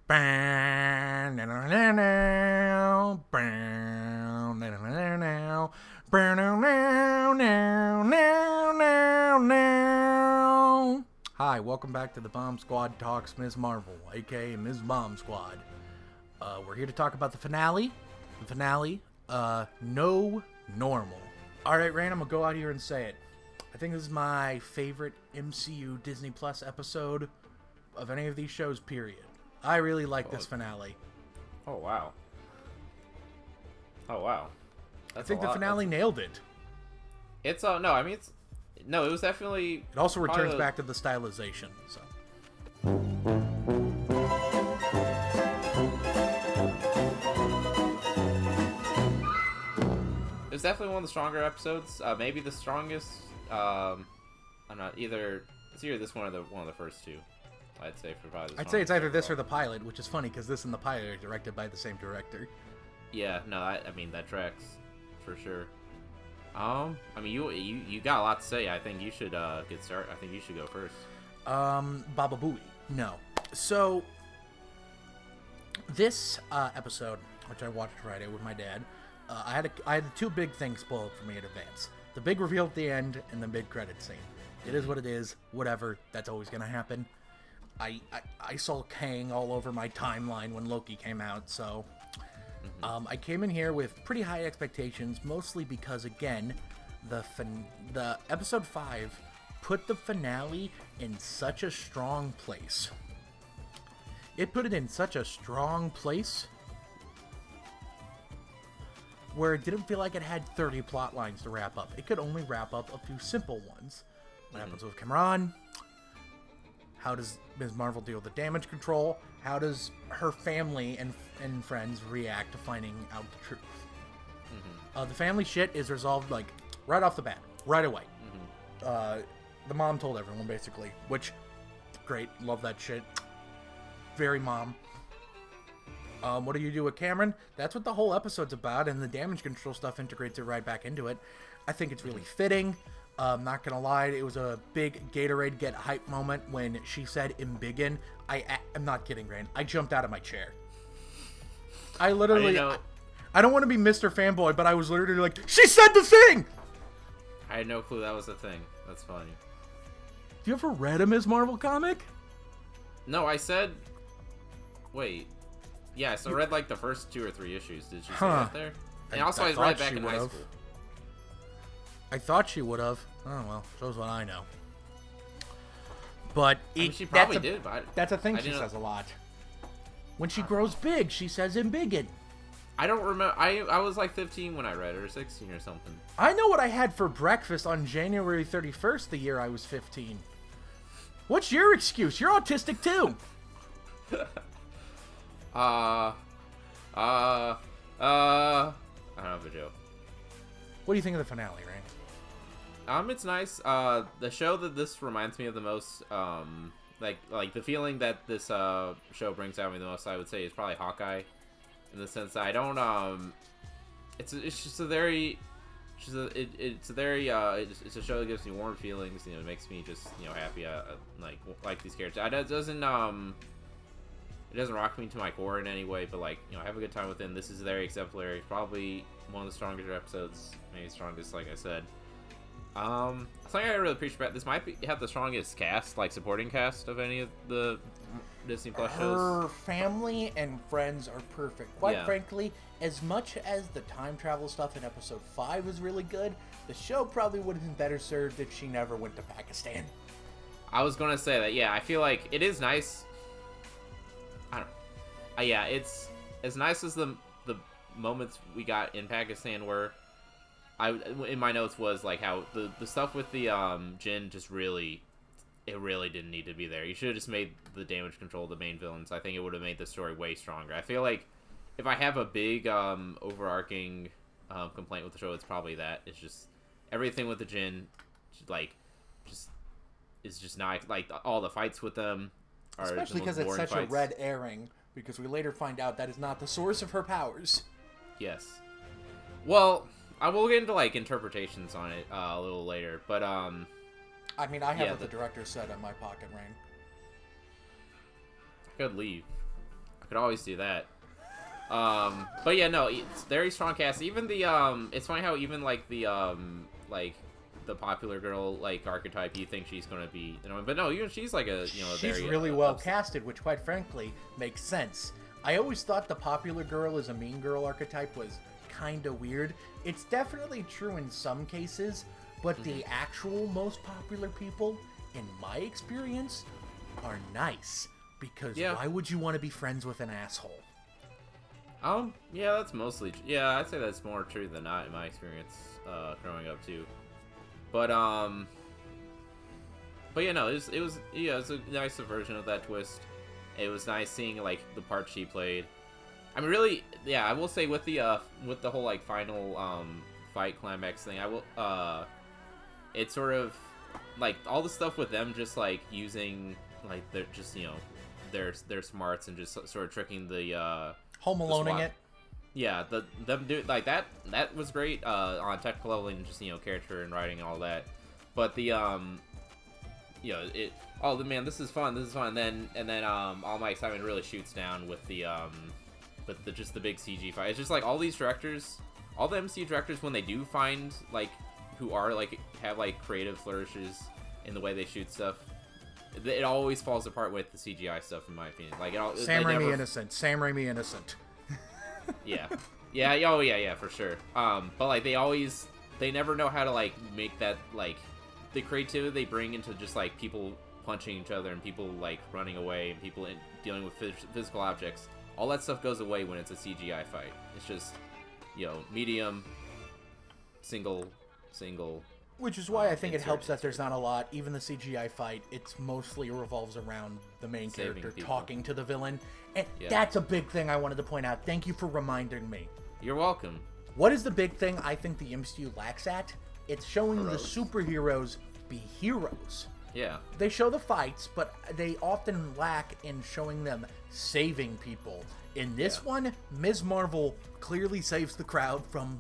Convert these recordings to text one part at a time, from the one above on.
Hi, welcome back to the Bomb Squad Talks Ms. Marvel, aka Ms. Bomb Squad. We're here to talk about the finale. No Normal. Alright, Rein, I'm gonna go out here and say it. I think this is my favorite MCU Disney Plus episode of any of these shows, period. I really like this finale. Oh, wow. I think the finale nailed it. It's, it was definitely... It also returns back to the stylization, so... It was definitely one of the stronger episodes. Maybe the strongest. I'm not either. It's either this one or one of the first two. I'd say for probably. I'd say it's either this or the pilot, which is funny because this and the pilot are directed by the same director. Yeah, no, I mean that tracks for sure. You got a lot to say. I think you should get started. I think you should go first. Baba Booey. No. So this episode, which I watched Friday with my dad, I had two big things spoiled for me in advance: the big reveal at the end and the mid credit scene. It is what it is. Whatever. That's always gonna happen. I saw Kang all over my timeline when Loki came out, so I came in here with pretty high expectations, mostly because, again, the episode 5 put the finale in such a strong place. It put it in such a strong place where it didn't feel like it had 30 plot lines to wrap up. It could only wrap up a few simple ones. What happens with Cameron? How does Ms. Marvel deal with the damage control? How does her family and friends react to finding out the truth? The family shit is resolved, like, right off the bat. Right away. The mom told everyone, basically. Which, great. Love that shit. Very mom. What do you do with Cameron? That's what the whole episode's about, and the damage control stuff integrates it right back into it. I think it's really fitting. Not gonna lie, it was a big Gatorade get hype moment when she said "embiggen." I'm not kidding, Rain. I jumped out of my chair. I literally... I don't want to be Mr. Fanboy, but I was literally like, she said the thing! I had no clue that was a thing. That's funny. You ever read a Ms. Marvel comic? No, I said... Wait. Yeah, so I read like the first 2 or 3 issues. Did you say that there? And also I read back in high school. I thought she would have. Oh, well, shows what I know. But she probably did. But that's a thing she says a lot. When she grows big, she says "embiggen." I don't remember. I was like 15 when I read it, or 16 or something. I know what I had for breakfast on January 31st, the year I was 15. What's your excuse? You're autistic too. I don't have a joke. What do you think of the finale, Rain? It's nice. The show that this reminds me of the most, like the feeling that this show brings out me the most, I would say, is probably Hawkeye, in the sense that I don't it's just a very, it's a show that gives me warm feelings. You know, it makes me just happy. Like these characters. It doesn't rock me to my core in any way, but I have a good time with it. This is very exemplary. Probably one of the strongest episodes, maybe strongest, like I said. Something I really appreciate about this might have the strongest cast, like supporting cast, of any of the Disney Plus shows. Her family and friends are perfect. Quite frankly, as much as the time travel stuff in episode 5 was really good, the show probably would have been better served if she never went to Pakistan. I was gonna say that. Yeah, I feel like it is nice. I don't know. Yeah, it's as nice as the moments we got in Pakistan were. In my notes was like how the stuff with the Jinn just really didn't need to be there. You should have just made the damage control the main villains. I think it would have made the story way stronger. I feel like if I have a big overarching complaint with the show, it's probably that. It's just everything with the Jinn, is just not like all the fights with them are especially because it's such a red herring. Because we later find out that is not the source of her powers. Yes. Well, I will get into interpretations on it a little later, but I have what the director said on my pocket, Rain. I could leave. I could always do that. But yeah, no, it's very strong cast. Even the it's funny how even like the popular girl like archetype, you think she's gonna be, but no, even she's like a she's very, really well casted, which quite frankly makes sense. I always thought the popular girl as a mean girl archetype was kind of weird. It's definitely true in some cases, but the actual most popular people, in my experience, are nice. Because why would you want to be friends with an asshole? Yeah, that's mostly, I'd say that's more true than not in my experience, growing up too. But yeah, no, it was a nice version of that twist. It was nice seeing like the part she played. I mean, really, I will say with the whole like final fight climax thing, it's sort of like all the stuff with them just like using like they're just their smarts and just sort of tricking the Home Aloneing it. Yeah, them do like that. That was great on technical level and just character and writing and all that. But the man, this is fun. And then all my excitement really shoots down with the just the big CG fight. It's just like all these directors, all the MCU directors, when they do find like who are like have like creative flourishes in the way they shoot stuff, it always falls apart with the CGI stuff, in my opinion. Like Sam Raimi innocent. Sam Raimi innocent. Yeah, for sure. But like they never know how to like make that like the creativity they bring into just like people punching each other and people like running away and people dealing with physical objects. All that stuff goes away when it's a CGI fight. It's just medium, single. Which is why I think it helps that there's not a lot. Even the CGI fight, it's mostly revolves around the main character talking to the villain. And that's a big thing I wanted to point out. Thank you for reminding me. You're welcome. What is the big thing I think the MCU lacks at? It's showing the superheroes be heroes. Yeah. They show the fights, but they often lack in showing them saving people. In this one, Ms. Marvel clearly saves the crowd from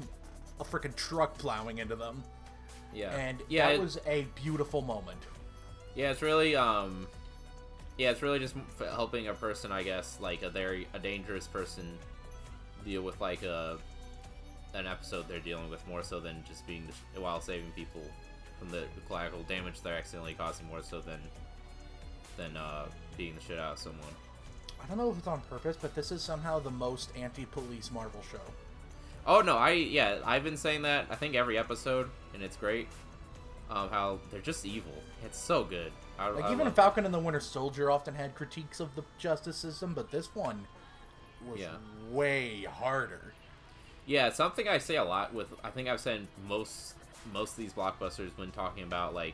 a freaking truck plowing into them. Yeah. And that was a beautiful moment. Yeah, it's really it's really just helping a person, I guess, like a dangerous person deal with like an episode they're dealing with, more so than just being while saving people from the collateral damage they're accidentally causing, more so than beating the shit out of someone. I don't know if it's on purpose, but this is somehow the most anti-police Marvel show. Oh no, I've been saying that I think every episode, and it's great. How they're just evil. It's so good. Even Falcon and the Winter Soldier often had critiques of the justice system, but this one was way harder. Yeah, something I say a lot with. I think I've said most of these blockbusters when talking about like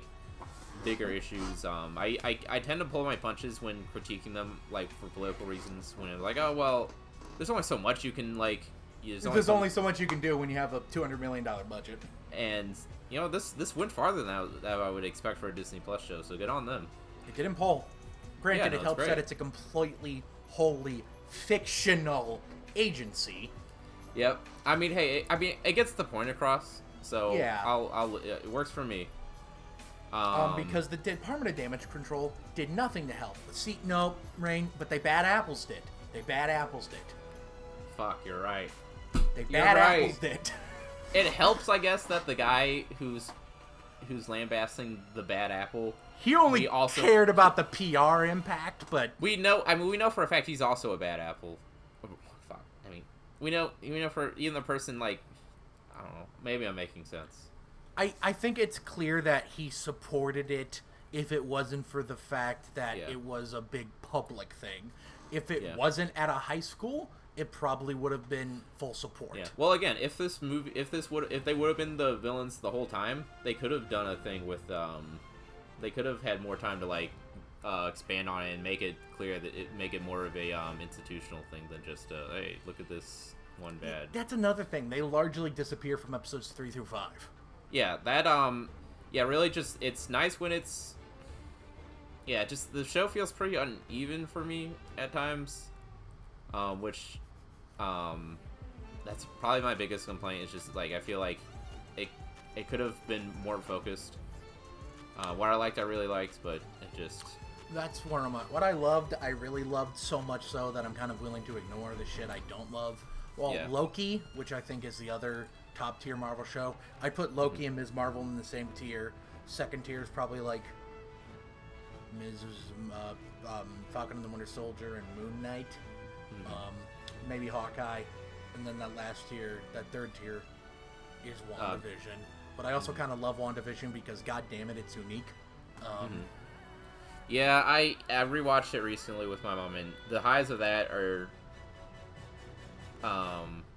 bigger issues. I tend to pull my punches when critiquing them, like for political reasons. When I'm like, oh well, there's only so much you can like. There's only so much you can do when you have a $200 million budget. And this went farther than I would expect for a Disney Plus show. So good on them. It didn't pull. Granted, it helps that it's a completely, wholly fictional agency. Yep. I mean, hey, it gets the point across. So I'll it works for me. Because the Department of Damage Control did nothing to help. Rein, but they bad apples did. Fuck, you're right. They bad apples did. It helps, I guess, that the guy who's lambasting the bad apple. He only cared about the PR impact, but we know for a fact he's also a bad apple. Fuck. I mean, we know for even the person like, I don't know. Maybe I'm making sense. I think it's clear that he supported it if it wasn't for the fact that it was a big public thing. If it wasn't at a high school, it probably would have been full support. Yeah. Well, again, if they would have been the villains the whole time, they could have done a thing with they could have had more time to like expand on it and make it clear that make it more of a institutional thing than just hey, look at this one bad. That's another thing. They largely disappear from episodes 3 through 5. Yeah, that really just it's nice when it's just the show feels pretty uneven for me at times. Which that's probably my biggest complaint. It's just like I feel like it could have been more focused. What I really liked, but it just That's one of my... What I loved, I really loved so much so that I'm kind of willing to ignore the shit I don't love. Well, Yeah. Loki, which I think is the other top-tier Marvel show, I put Loki and Ms. Marvel in the same tier. Second tier is probably, like, Falcon and the Winter Soldier and Moon Knight. Maybe Hawkeye. And then that last tier, that third tier, is WandaVision. But I also kind of love WandaVision because, god damn it, it's unique. Yeah, I rewatched it recently with my mom, and the highs of that are,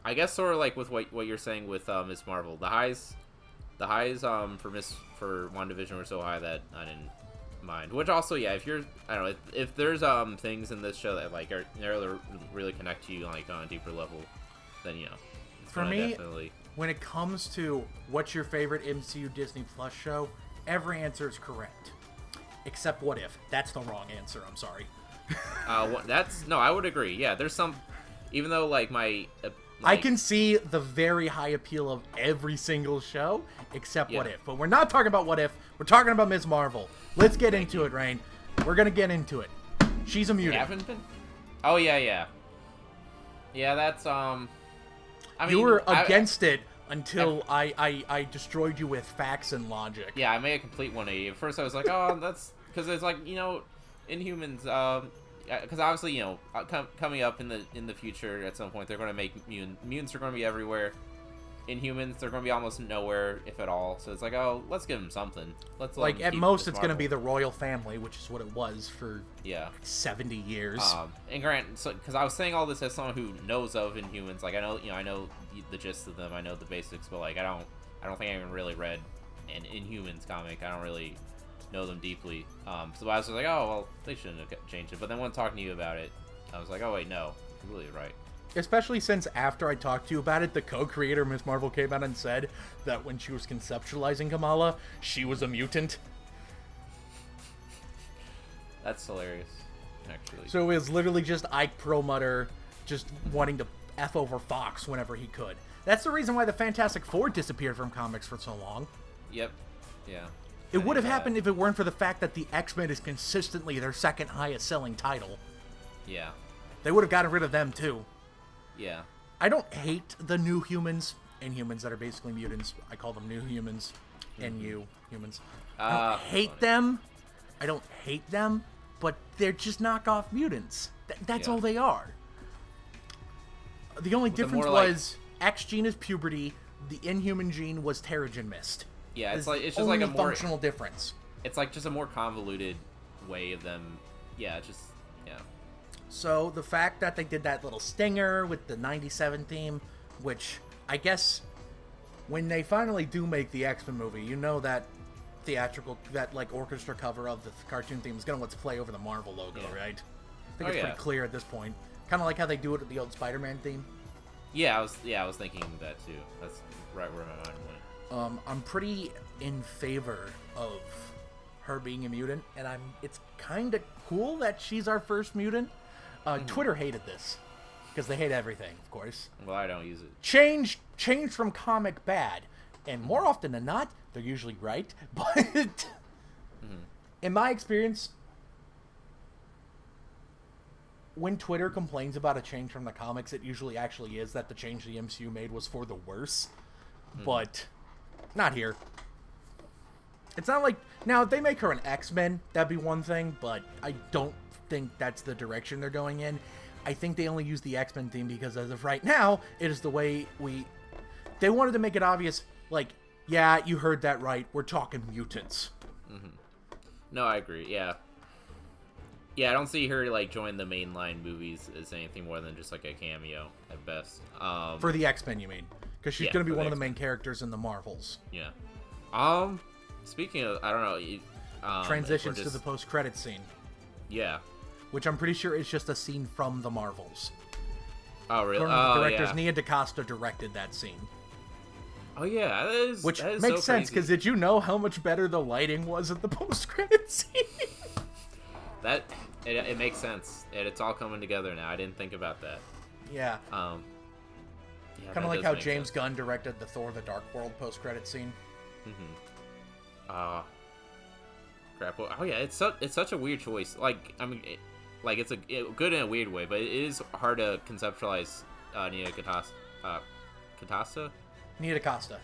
I guess sort of like with what you're saying with Miss Marvel. The highs for WandaVision were so high that I didn't mind. Which also, yeah, I don't know, if there's things in this show that like are really connect to you like on a deeper level, then it's for me, definitely... when it comes to what's your favorite MCU Disney Plus show, every answer is correct. Except What If. That's the wrong answer. I'm sorry. I would agree. Yeah, there's some, even though like I can see the very high appeal of every single show except What If. But we're not talking about What If. We're talking about Ms. Marvel. Let's get into it, Rein. We're gonna get into it. She's a mutant. You haven't been? Oh yeah. Yeah, that's I mean, you were against it until I destroyed you with facts and logic. Yeah, I made a complete 180. At first I was like, oh, that's... Because it's like, Inhumans, because obviously, coming up in the future at some point, they're going to make mutants are going to be everywhere. Inhumans, they're going to be almost nowhere, if at all. So it's like, oh, let's give them something. Let's like at most, it's going to be the royal family, which is what it was for 70 years. And Grant, because I was saying all this as someone who knows of Inhumans, like I know the gist of them, I know the basics, but like I don't think I even really read an Inhumans comic. I don't really know them deeply. So I was like, oh well, they shouldn't have changed it. But then when talking to you about it, I was like, oh wait, no, you're completely right. Especially since after I talked to you about it, the co-creator, Ms. Marvel, came out and said that when she was conceptualizing Kamala, she was a mutant. That's hilarious, actually. So it was literally just Ike Perlmutter just wanting to F over Fox whenever he could. That's the reason why the Fantastic Four disappeared from comics for so long. Yep. Yeah. It would have happened if it weren't for the fact that the X-Men is consistently their second highest selling title. Yeah. They would have gotten rid of them too. Yeah. I don't hate the New Humans. Inhumans that are basically mutants. I call them New Humans. NU humans. I don't hate them. I don't hate them, but they're just knockoff mutants. That's all they are. The only difference was X gene is puberty. The Inhuman gene was Terrigen Mist. Yeah, it's just like a more functional difference. It's like just a more convoluted way of them. Yeah, just yeah. So the fact that they did that little stinger with the 97 theme, which I guess when they finally do make the X-Men movie, that theatrical, that like orchestra cover of the cartoon theme is gonna let's play over the Marvel logo, right? I think it's pretty clear at this point. Kind of like how they do it with the old Spider-Man theme. Yeah, I was thinking that too. That's right where my mind went. I'm pretty in favor of her being a mutant, and it's kind of cool that she's our first mutant. Twitter hated this because they hate everything, of course. Well, I don't use it. Change from comic bad, and more often than not, they're usually right. But in my experience, when Twitter complains about a change from the comics, it usually actually is that the change the MCU made was for the worse. But not here. It's not like... Now, if they make her an X-Men, that'd be one thing, but I don't think that's the direction they're going in. I think they only use the X-Men theme because as of right now, it is the way we... They wanted to make it obvious, like, yeah, you heard that right, we're talking mutants. No, I agree, yeah. Yeah, I don't see her, like, join the mainline movies as anything more than just, like, a cameo, at best. For the X-Men, you mean? Because she's going to be one of the main characters in the Marvels. Yeah. Speaking of, I don't know... Transitions to the post-credit scene. Yeah. Which I'm pretty sure is just a scene from the Marvels. Oh, really? The directors, Nia DaCosta directed that scene. Oh, yeah. Which that is makes so sense, because did you know how much better the lighting was at the post-credit scene? It makes sense. It's all coming together now. I didn't think about that. Yeah. Yeah, kind of like how James Gunn directed the Thor: The Dark World post-credit scene. grapple. Oh yeah, it's such a weird choice. Like I mean, it's good in a weird way, but it is hard to conceptualize Nia Catasta. Nia DaCosta.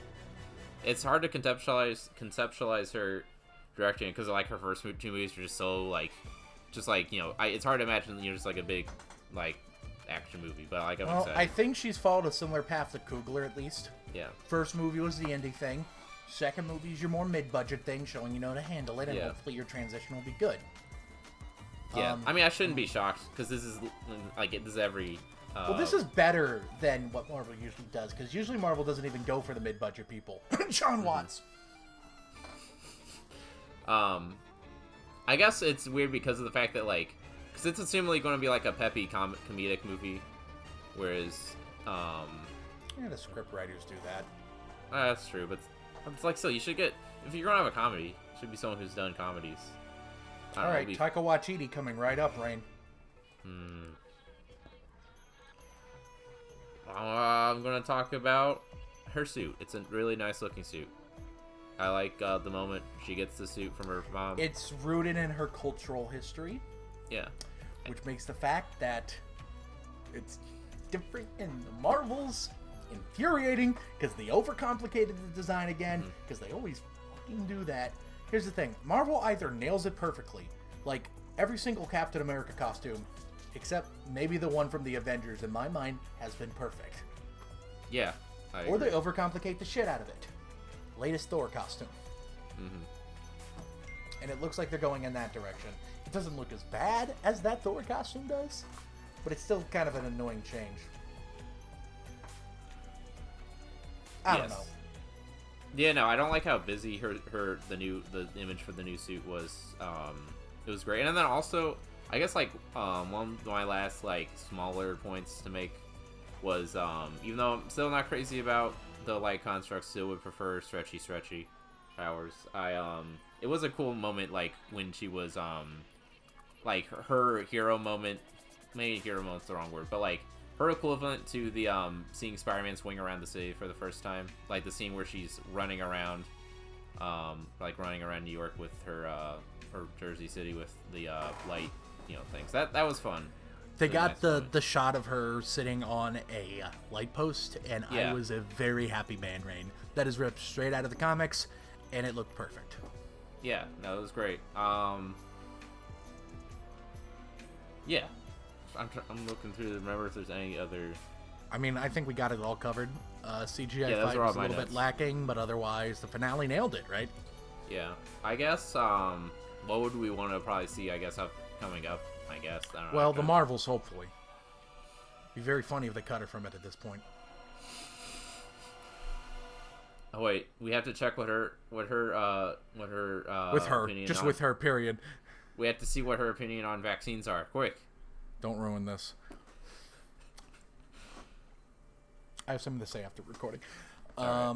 It's hard to conceptualize her directing because like her first two movies are just so like, it's hard to imagine just like a big like action movie. But like I'm excited. I think she's followed a similar path to Coogler at least. Yeah. First movie was the indie thing. Second movie is your more mid-budget thing, showing you know to handle it, and hopefully your transition will be good. Yeah, I mean I shouldn't be shocked because this is every. Well, this is better than what Marvel usually does, because usually Marvel doesn't even go for the mid-budget people. John Watts. I guess it's weird because of the fact that because it's assumably going to be like a peppy comedic movie, whereas yeah, the script writers do that. That's true, but it's like still you should get if you're going to have a comedy, it should be someone who's done comedies. All right, Taika Waititi coming right up, Rein. I'm going to talk about her suit. It's a really nice looking suit. I like the moment she gets the suit from her mom. It's rooted in her cultural history. Yeah. Which makes the fact that it's different in the Marvels infuriating, because they overcomplicated the design again, because they always fucking do that. Here's the thing. Marvel either nails it perfectly, like every single Captain America costume, except maybe the one from the Avengers, in my mind, has been perfect. Yeah. Or they overcomplicate the shit out of it. Latest Thor costume. And it looks like they're going in that direction. It doesn't look as bad as that Thor costume does, but it's still kind of an annoying change. I don't know. Yeah, no, I don't like how busy the image for the new suit was. It was great, and then also I guess one of my last smaller points to make was even though I'm still not crazy about the light construct, still would prefer stretchy powers. It was a cool moment when she was her hero moment. Maybe hero moment's the wrong word, but her equivalent to the seeing Spider-Man swing around the city for the first time, like the scene where she's running around New York with her Jersey City with the light things. That was fun. They got the shot of her sitting on a light post, and I was a very happy man, Rein. That is ripped straight out of the comics, and it looked perfect. Yeah, no, it was great. Yeah. I'm looking through to remember if there's any other... I mean, I think we got it all covered. CGI fight was a little bit lacking, but otherwise the finale nailed it, right? Yeah. I guess, what would we want to probably see, coming up, I guess? I don't know. Well, the Marvels, hopefully. Be very funny if they cut her from it at this point. Oh, wait. We have to check with her, just with her, period. We have to see what her opinion on vaccines are. Quick. Don't ruin this. I have something to say after recording. Right.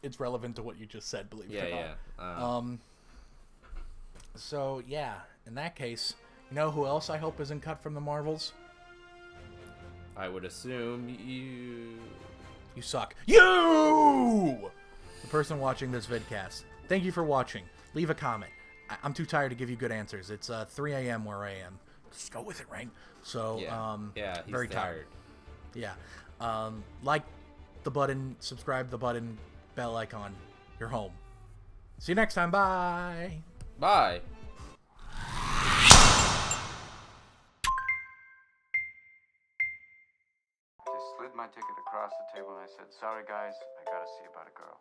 It's relevant to what you just said, believe it or not. Yeah. So, yeah, in that case, you know who else I hope isn't cut from the Marvels? I would assume you... You suck. You! The person watching this vidcast. Thank you for watching. Leave a comment. I'm too tired to give you good answers. It's 3 a.m. where I am. Just go with it, right? So, he's very tired. Yeah. Like the button, subscribe the button, bell icon. You're home. See you next time. Bye. Bye. Just slid my ticket across the table and I said, "Sorry guys, I gotta see about a girl."